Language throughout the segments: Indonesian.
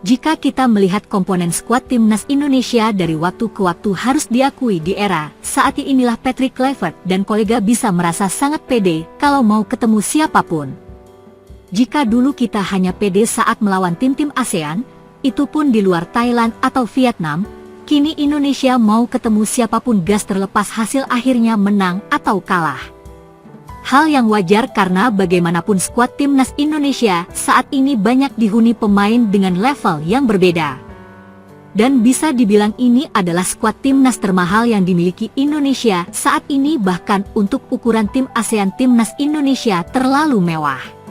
Jika kita melihat komponen skuad timnas Indonesia dari waktu ke waktu, harus diakui di era saat inilah Patrick Kluivert dan kolega bisa merasa sangat pede kalau mau ketemu siapapun. Jika dulu kita hanya pede saat melawan tim-tim ASEAN, itu pun di luar Thailand atau Vietnam, kini Indonesia mau ketemu siapapun gas terlepas hasil akhirnya menang atau kalah. Hal yang wajar karena bagaimanapun skuad timnas Indonesia saat ini banyak dihuni pemain dengan level yang berbeda. Dan bisa dibilang ini adalah skuad timnas termahal yang dimiliki Indonesia saat ini, bahkan untuk ukuran tim ASEAN timnas Indonesia terlalu mewah.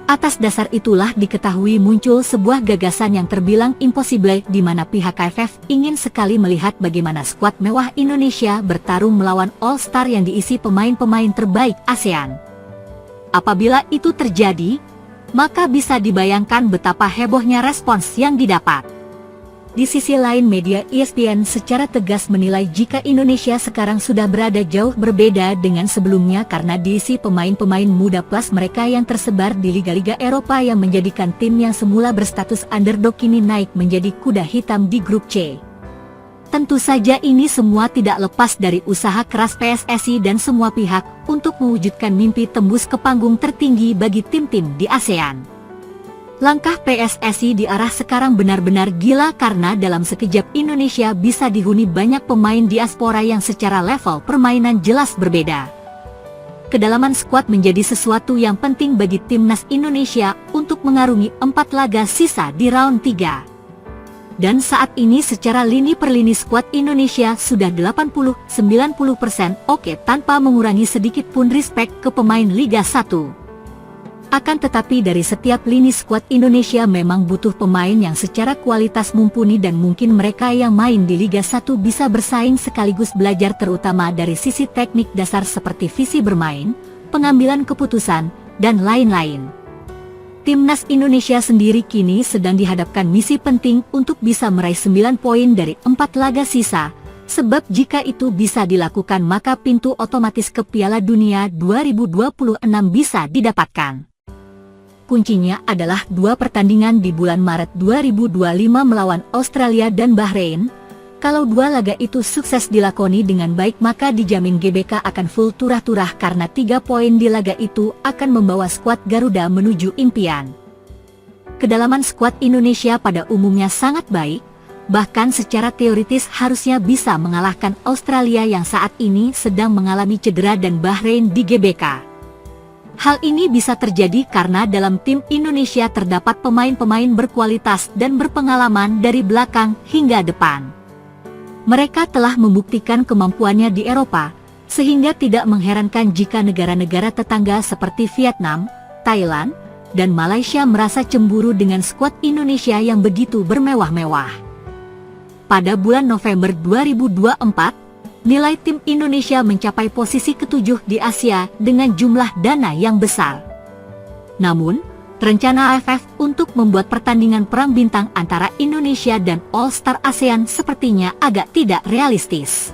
Atas dasar itulah diketahui muncul sebuah gagasan yang terbilang impossible di mana pihak AFF ingin sekali melihat bagaimana skuad mewah Indonesia bertarung melawan All Star yang diisi pemain-pemain terbaik ASEAN. Apabila itu terjadi, maka bisa dibayangkan betapa hebohnya respons yang didapat. Di sisi lain, media ESPN secara tegas menilai jika Indonesia sekarang sudah berada jauh berbeda dengan sebelumnya karena diisi pemain-pemain muda plus mereka yang tersebar di liga-liga Eropa yang menjadikan tim yang semula berstatus underdog kini naik menjadi kuda hitam di grup C. Tentu saja ini semua tidak lepas dari usaha keras PSSI dan semua pihak untuk mewujudkan mimpi tembus ke panggung tertinggi bagi tim-tim di ASEAN. Langkah PSSI di arah sekarang benar-benar gila karena dalam sekejap Indonesia bisa dihuni banyak pemain diaspora yang secara level permainan jelas berbeda. Kedalaman skuad menjadi sesuatu yang penting bagi timnas Indonesia untuk mengarungi 4 laga sisa di round 3. Dan saat ini secara lini per lini skuad Indonesia sudah 80-90% oke tanpa mengurangi sedikit pun respect ke pemain Liga 1. Akan tetapi dari setiap lini skuad Indonesia memang butuh pemain yang secara kualitas mumpuni dan mungkin mereka yang main di Liga 1 bisa bersaing sekaligus belajar terutama dari sisi teknik dasar seperti visi bermain, pengambilan keputusan, dan lain-lain. Timnas Indonesia sendiri kini sedang dihadapkan misi penting untuk bisa meraih 9 poin dari 4 laga sisa, sebab jika itu bisa dilakukan maka pintu otomatis ke Piala Dunia 2026 bisa didapatkan. Kuncinya adalah 2 pertandingan di bulan Maret 2025 melawan Australia dan Bahrain. Kalau 2 laga itu sukses dilakoni dengan baik maka dijamin GBK akan full turah-turah karena 3 poin di laga itu akan membawa skuad Garuda menuju impian. Kedalaman skuad Indonesia pada umumnya sangat baik, bahkan secara teoritis harusnya bisa mengalahkan Australia yang saat ini sedang mengalami cedera dan Bahrain di GBK. Hal ini bisa terjadi karena dalam tim Indonesia terdapat pemain-pemain berkualitas dan berpengalaman dari belakang hingga depan. Mereka telah membuktikan kemampuannya di Eropa, sehingga tidak mengherankan jika negara-negara tetangga seperti Vietnam, Thailand, dan Malaysia merasa cemburu dengan skuad Indonesia yang begitu bermewah-mewah. Pada bulan November 2024, nilai tim Indonesia mencapai posisi ke-7 di Asia dengan jumlah dana yang besar. Namun, rencana AFF untuk membuat pertandingan perang bintang antara Indonesia dan All Star ASEAN sepertinya agak tidak realistis.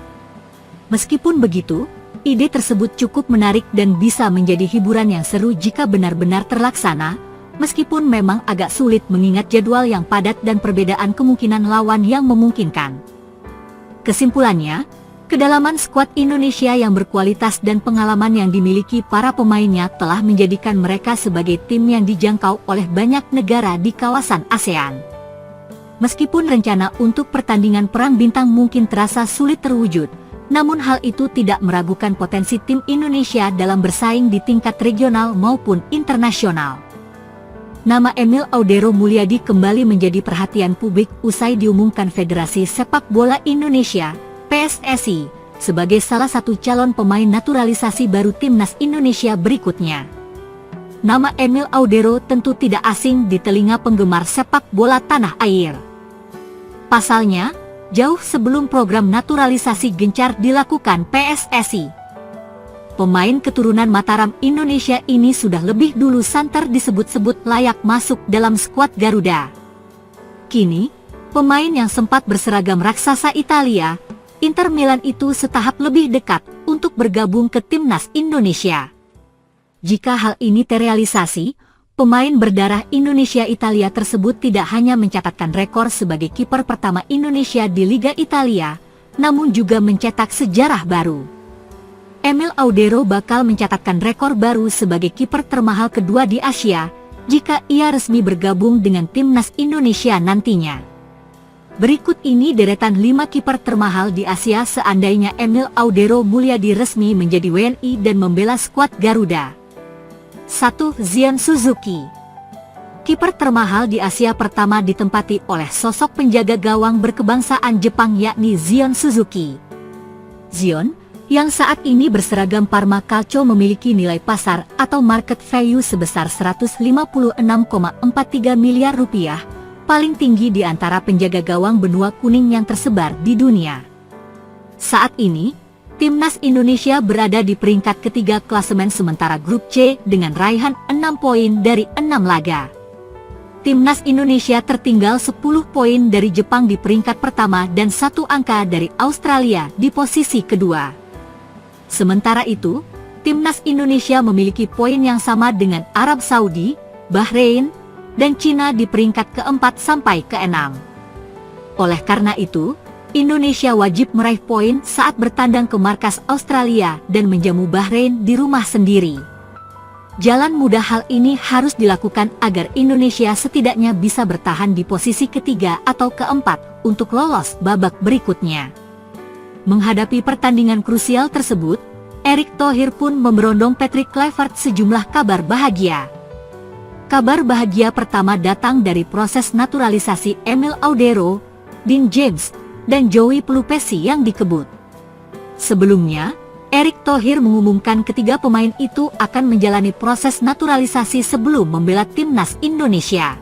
Meskipun begitu, ide tersebut cukup menarik dan bisa menjadi hiburan yang seru jika benar-benar terlaksana, meskipun memang agak sulit mengingat jadwal yang padat dan perbedaan kemungkinan lawan yang memungkinkan. Kesimpulannya, kedalaman skuad Indonesia yang berkualitas dan pengalaman yang dimiliki para pemainnya telah menjadikan mereka sebagai tim yang dijangkau oleh banyak negara di kawasan ASEAN. Meskipun rencana untuk pertandingan perang bintang mungkin terasa sulit terwujud, namun hal itu tidak meragukan potensi tim Indonesia dalam bersaing di tingkat regional maupun internasional. Nama Emil Audero Mulyadi kembali menjadi perhatian publik usai diumumkan Federasi Sepak Bola Indonesia (PSSI) sebagai salah satu calon pemain naturalisasi baru timnas Indonesia berikutnya. Nama Emil Audero tentu tidak asing di telinga penggemar sepak bola tanah air. Pasalnya, jauh sebelum program naturalisasi gencar dilakukan PSSI, pemain keturunan Mataram Indonesia ini sudah lebih dulu santer disebut-sebut layak masuk dalam skuad Garuda. Kini, pemain yang sempat berseragam raksasa Italia, Inter Milan itu setahap lebih dekat untuk bergabung ke timnas Indonesia. Jika hal ini terrealisasi, Pemain berdarah Indonesia Italia tersebut tidak hanya mencatatkan rekor sebagai kiper pertama Indonesia di Liga Italia, namun juga mencetak sejarah baru. Emil Audero bakal mencatatkan rekor baru sebagai kiper termahal kedua di Asia, jika ia resmi bergabung dengan timnas Indonesia nantinya. Berikut ini deretan 5 kiper termahal di Asia seandainya Emil Audero Mulyadi resmi menjadi WNI dan membela skuad Garuda. 1. Zion Suzuki. Kiper termahal di Asia pertama ditempati oleh sosok penjaga gawang berkebangsaan Jepang yakni Zion Suzuki. Zion, yang saat ini berseragam Parma Calcio memiliki nilai pasar atau market value sebesar 156,43 miliar rupiah, paling tinggi di antara penjaga gawang benua kuning yang tersebar di dunia. Saat ini, Timnas Indonesia berada di peringkat ketiga klasemen sementara grup C dengan raihan 6 poin dari 6 laga. Timnas Indonesia tertinggal 10 poin dari Jepang di peringkat pertama dan 1 angka dari Australia di posisi kedua. Sementara itu, Timnas Indonesia memiliki poin yang sama dengan Arab Saudi, Bahrain, dan Cina di peringkat keempat sampai keenam. Oleh karena itu, Indonesia wajib meraih poin saat bertandang ke markas Australia dan menjamu Bahrain di rumah sendiri. Jalan mudah hal ini harus dilakukan agar Indonesia setidaknya bisa bertahan di posisi ketiga atau keempat untuk lolos babak berikutnya. Menghadapi pertandingan krusial tersebut, Erick Thohir pun memberondong Patrick Kluivert sejumlah kabar bahagia. Kabar bahagia pertama datang dari proses naturalisasi Emil Audero, Dean James, dan Joey Pelupesi yang dikebut. Sebelumnya, Erick Thohir mengumumkan ketiga pemain itu akan menjalani proses naturalisasi sebelum membela timnas Indonesia.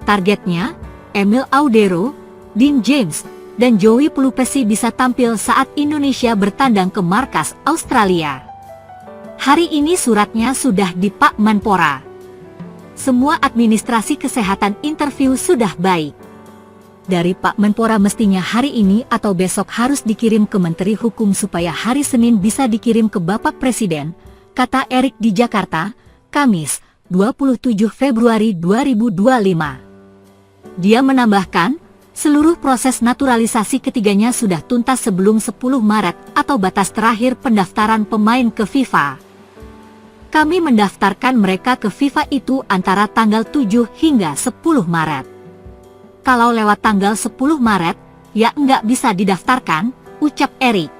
Targetnya, Emil Audero, Dean James, dan Joey Pelupesi bisa tampil saat Indonesia bertandang ke markas Australia. Hari ini suratnya sudah di Pak Menpora. Semua administrasi kesehatan interview sudah baik. Dari Pak Menpora mestinya hari ini atau besok harus dikirim ke Menteri Hukum supaya hari Senin bisa dikirim ke Bapak Presiden, kata Erick di Jakarta, Kamis, 27 Februari 2025. Dia menambahkan, seluruh proses naturalisasi ketiganya sudah tuntas sebelum 10 Maret atau batas terakhir pendaftaran pemain ke FIFA. Kami mendaftarkan mereka ke FIFA itu antara tanggal 7 hingga 10 Maret. Kalau lewat tanggal 10 Maret, ya nggak bisa didaftarkan, ucap Erick.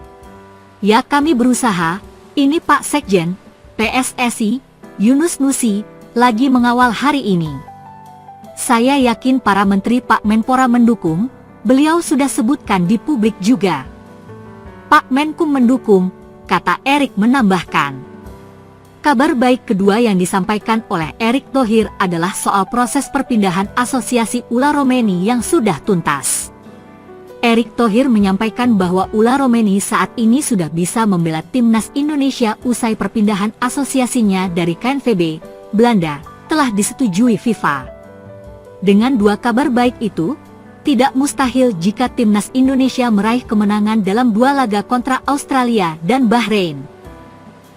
Ya kami berusaha, ini Pak Sekjen, PSSI, Yunus Nusi, lagi mengawal hari ini. Saya yakin para menteri Pak Menpora mendukung, beliau sudah sebutkan di publik juga. Pak Menkum mendukung, kata Erick menambahkan. Kabar baik kedua yang disampaikan oleh Erick Thohir adalah soal proses perpindahan asosiasi Ula Romeni yang sudah tuntas. Erick Thohir menyampaikan bahwa Ula Romeni saat ini sudah bisa membela timnas Indonesia usai perpindahan asosiasinya dari KNVB, Belanda, telah disetujui FIFA. Dengan dua kabar baik itu, tidak mustahil jika timnas Indonesia meraih kemenangan dalam 2 laga kontra Australia dan Bahrain.